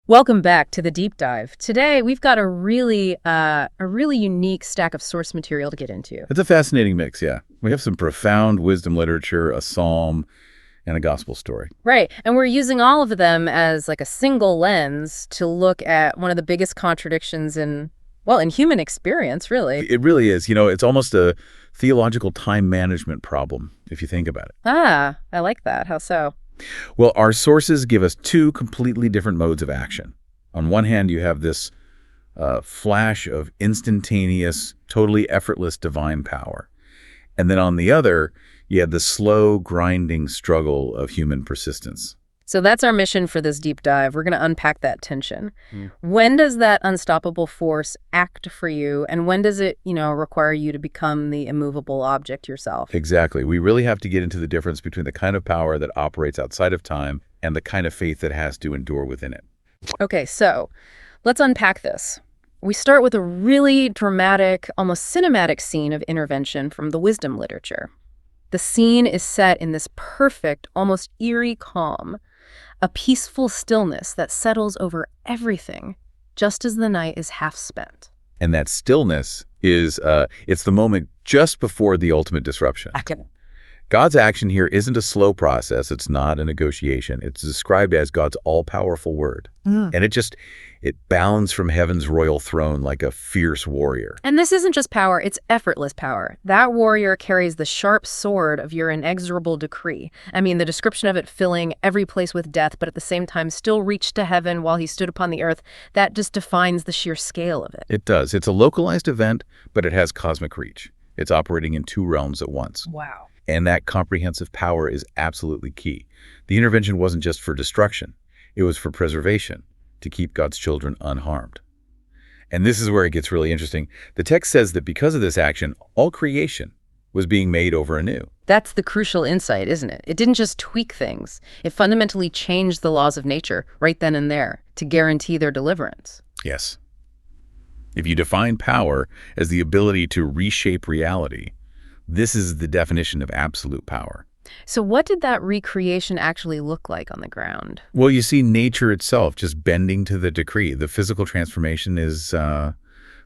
Welcome back to the deep dive. Today, we've got a really unique stack of source material to get into. It's a fascinating mix, yeah. We have some profound wisdom literature, a psalm, and a gospel story. Right, and we're using all of them as like a single lens to look at one of the biggest contradictions in human experience, really. It really is. It's almost a theological time management problem, if you think about it. Ah, I like that. How so? Well, our sources give us two completely different modes of action. On one hand, you have this flash of instantaneous, totally effortless divine power. And then on the other, you have the slow, grinding struggle of human persistence. So that's our mission for this deep dive. We're going to unpack that tension. When does that unstoppable force act for you, and when does it, require you to become the immovable object yourself? Exactly. We really have to get into the difference between the kind of power that operates outside of time and the kind of faith that has to endure within it. Okay, so let's unpack this. We start with a really dramatic, almost cinematic scene of intervention from the wisdom literature. The scene is set in this perfect, almost eerie calm, a peaceful stillness that settles over everything, just as the night is half spent. And that stillness is, it's the moment just before the ultimate disruption. God's action here isn't a slow process. It's not a negotiation. It's described as God's all-powerful word. And it bounds from heaven's royal throne like a fierce warrior. And this isn't just power, it's effortless power. That warrior carries the sharp sword of your inexorable decree. I mean, the description of it filling every place with death, but at the same time still reached to heaven while he stood upon the earth, that just defines the sheer scale of it. It does. It's a localized event, but it has cosmic reach. It's operating in two realms at once. Wow. And that comprehensive power is absolutely key. The intervention wasn't just for destruction. It was for preservation, to keep God's children unharmed. And this is where it gets really interesting. The text says that because of this action, all creation was being made over anew. That's the crucial insight, isn't it? It didn't just tweak things. It fundamentally changed the laws of nature right then and there to guarantee their deliverance. Yes. If you define power as the ability to reshape reality, this is the definition of absolute power. So what did that recreation actually look like on the ground? Well, you see nature itself just bending to the decree. The physical transformation is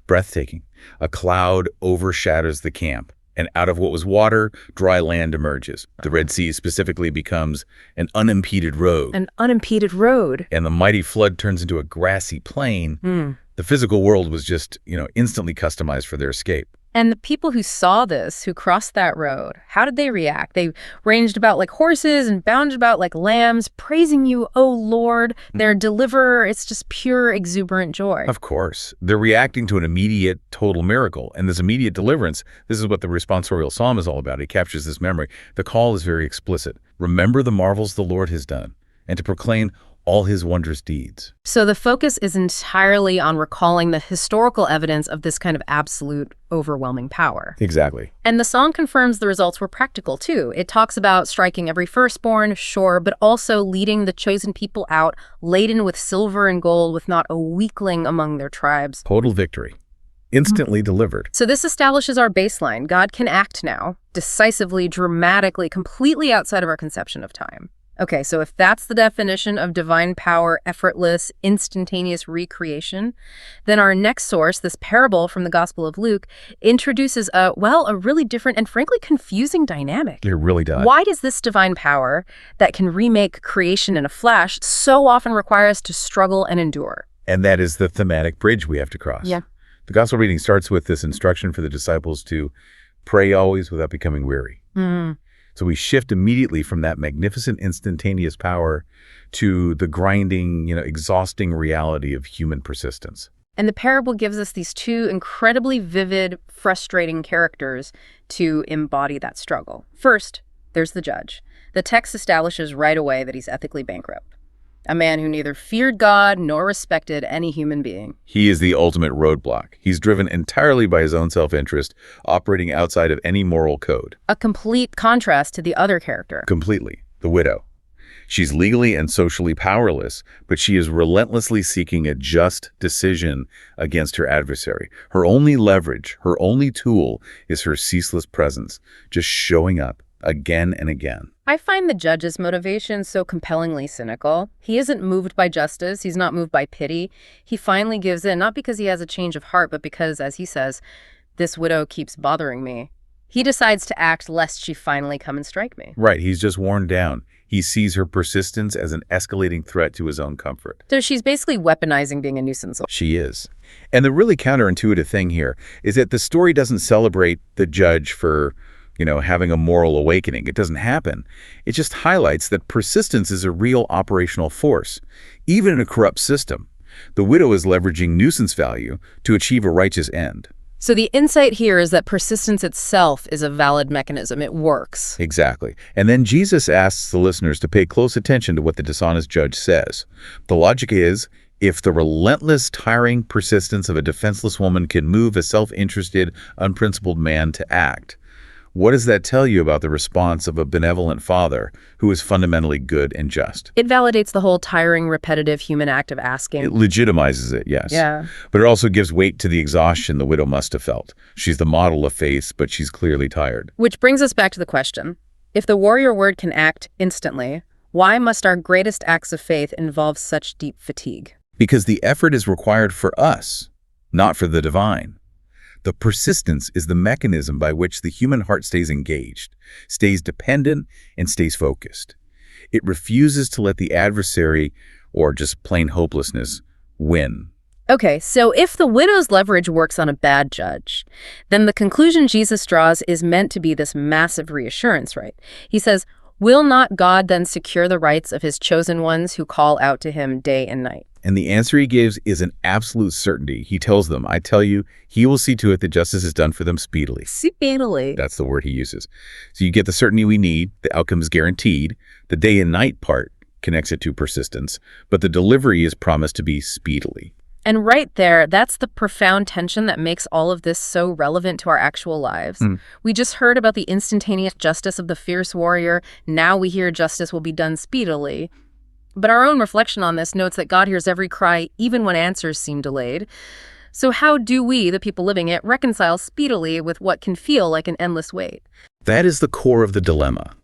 breathtaking. A cloud overshadows the camp, and out of what was water, dry land emerges. The Red Sea specifically becomes an unimpeded road. An unimpeded road. And the mighty flood turns into a grassy plain. The physical world was just, instantly customized for their escape. And the people who saw this, who crossed that road, how did they react? They ranged about like horses and bounded about like lambs, praising you, O Lord, their deliverer. It's just pure, exuberant joy. Of course. They're reacting to an immediate, total miracle. And this immediate deliverance, this is what the responsorial psalm is all about. It captures this memory. The call is very explicit. Remember the marvels the Lord has done, and to proclaim all his wondrous deeds. So the focus is entirely on recalling the historical evidence of this kind of absolute, overwhelming power. Exactly. And the song confirms the results were practical, too. It talks about striking every firstborn, sure, but also leading the chosen people out, laden with silver and gold, with not a weakling among their tribes. Total victory. Instantly delivered. So this establishes our baseline. God can act now, decisively, dramatically, completely outside of our conception of time. Okay, so if that's the definition of divine power, effortless, instantaneous recreation, then our next source, this parable from the Gospel of Luke, introduces a really different and frankly confusing dynamic. It really does. Why does this divine power that can remake creation in a flash so often require us to struggle and endure? And that is the thematic bridge we have to cross. Yeah. The Gospel reading starts with this instruction for the disciples to pray always without becoming weary. So we shift immediately from that magnificent instantaneous power to the grinding, exhausting reality of human persistence. And the parable gives us these two incredibly vivid, frustrating characters to embody that struggle. First, there's the judge. The text establishes right away that he's ethically bankrupt. A man who neither feared God nor respected any human being. He is the ultimate roadblock. He's driven entirely by his own self-interest, operating outside of any moral code. A complete contrast to the other character. Completely. The widow. She's legally and socially powerless, but she is relentlessly seeking a just decision against her adversary. Her only leverage, her only tool is her ceaseless presence, just showing up again and again. I find the judge's motivation so compellingly cynical. He isn't moved by justice. He's not moved by pity. He finally gives in, not because he has a change of heart, but because, as he says, this widow keeps bothering me. He decides to act lest she finally come and strike me. Right, he's just worn down. He sees her persistence as an escalating threat to his own comfort. So she's basically weaponizing being a nuisance. She is. And the really counterintuitive thing here is that the story doesn't celebrate the judge for, having a moral awakening. It doesn't happen. It just highlights that persistence is a real operational force, even in a corrupt system. The widow is leveraging nuisance value to achieve a righteous end. So the insight here is that persistence itself is a valid mechanism. It works. Exactly. And then Jesus asks the listeners to pay close attention to what the dishonest judge says. The logic is, if the relentless, tiring persistence of a defenseless woman can move a self-interested, unprincipled man to act, what does that tell you about the response of a benevolent father who is fundamentally good and just? It validates the whole tiring, repetitive human act of asking. It legitimizes it, yes. Yeah. But it also gives weight to the exhaustion the widow must have felt. She's the model of faith, but she's clearly tired. Which brings us back to the question. If the warrior word can act instantly, why must our greatest acts of faith involve such deep fatigue? Because the effort is required for us, not for the divine. The persistence is the mechanism by which the human heart stays engaged, stays dependent, and stays focused. It refuses to let the adversary, or just plain hopelessness, win. Okay, so if the widow's leverage works on a bad judge, then the conclusion Jesus draws is meant to be this massive reassurance, right? He says, will not God then secure the rights of his chosen ones who call out to him day and night? And the answer he gives is an absolute certainty. He tells them, I tell you, he will see to it that justice is done for them speedily. Speedily. That's the word he uses. So you get the certainty we need. The outcome is guaranteed. The day and night part connects it to persistence, but the delivery is promised to be speedily. And right there, that's the profound tension that makes all of this so relevant to our actual lives. We just heard about the instantaneous justice of the fierce warrior. Now we hear justice will be done speedily. But our own reflection on this notes that God hears every cry, even when answers seem delayed. So how do we, the people living it, reconcile speedily with what can feel like an endless wait? That is the core of the dilemma.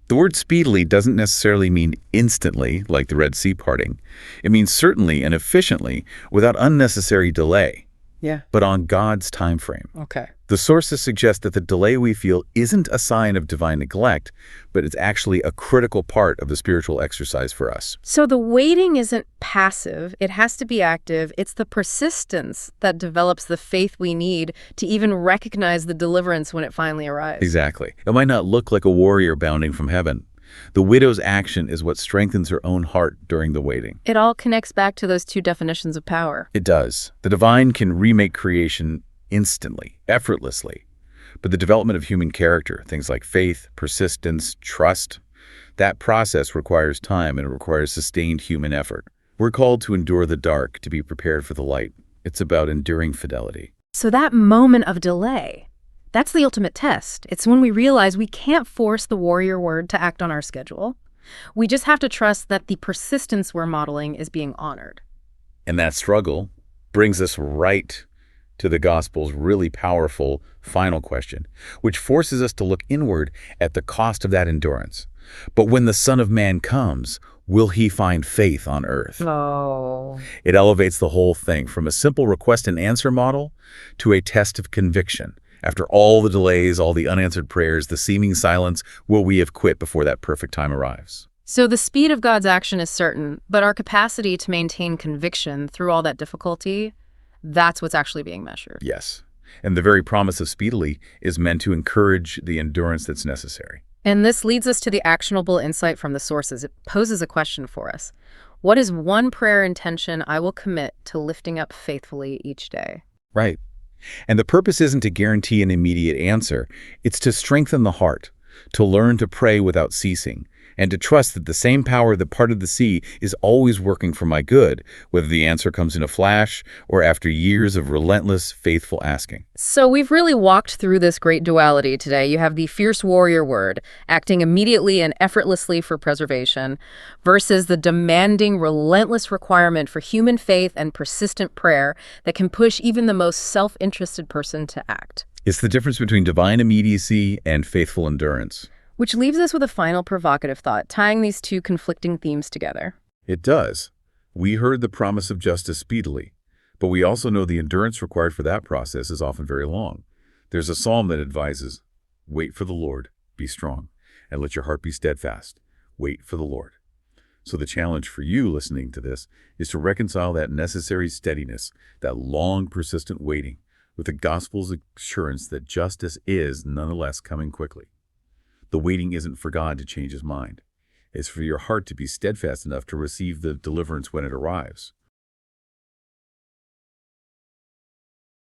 The word speedily doesn't necessarily mean instantly, like the Red Sea parting. It means certainly and efficiently, without unnecessary delay. Yeah. But on God's time frame. Okay. The sources suggest that the delay we feel isn't a sign of divine neglect, but it's actually a critical part of the spiritual exercise for us. So the waiting isn't passive, it has to be active. It's the persistence that develops the faith we need to even recognize the deliverance when it finally arrives. Exactly. It might not look like a warrior bounding from heaven. The widow's action is what strengthens her own heart during the waiting. It all connects back to those two definitions of power. It does. The divine can remake creation instantly, effortlessly. But the development of human character, things like faith, persistence, trust, that process requires time and it requires sustained human effort. We're called to endure the dark, to be prepared for the light. It's about enduring fidelity. So that moment of delay, that's the ultimate test. It's when we realize we can't force the warrior word to act on our schedule. We just have to trust that the persistence we're modeling is being honored. And that struggle brings us right to the gospel's really powerful final question, which forces us to look inward at the cost of that endurance. But when the Son of Man comes, will he find faith on earth? Oh. It elevates the whole thing from a simple request and answer model to a test of conviction. After all the delays, all the unanswered prayers, the seeming silence, will we have quit before that perfect time arrives? So the speed of God's action is certain, but our capacity to maintain conviction through all that difficulty, that's what's actually being measured. Yes. And the very promise of speedily is meant to encourage the endurance that's necessary. And this leads us to the actionable insight from the sources. It poses a question for us. What is one prayer intention I will commit to lifting up faithfully each day? Right. And the purpose isn't to guarantee an immediate answer. It's to strengthen the heart, to learn to pray without ceasing, and to trust that the same power that parted the sea is always working for my good, whether the answer comes in a flash or after years of relentless, faithful asking. So we've really walked through this great duality today. You have the fierce warrior word, acting immediately and effortlessly for preservation, versus the demanding, relentless requirement for human faith and persistent prayer that can push even the most self-interested person to act. It's the difference between divine immediacy and faithful endurance. Which leaves us with a final provocative thought, tying these two conflicting themes together. It does. We heard the promise of justice speedily, but we also know the endurance required for that process is often very long. There's a psalm that advises, wait for the Lord, be strong, and let your heart be steadfast. Wait for the Lord. So the challenge for you listening to this is to reconcile that necessary steadiness, that long, persistent waiting, with the gospel's assurance that justice is nonetheless coming quickly. The waiting isn't for God to change his mind. It's for your heart to be steadfast enough to receive the deliverance when it arrives.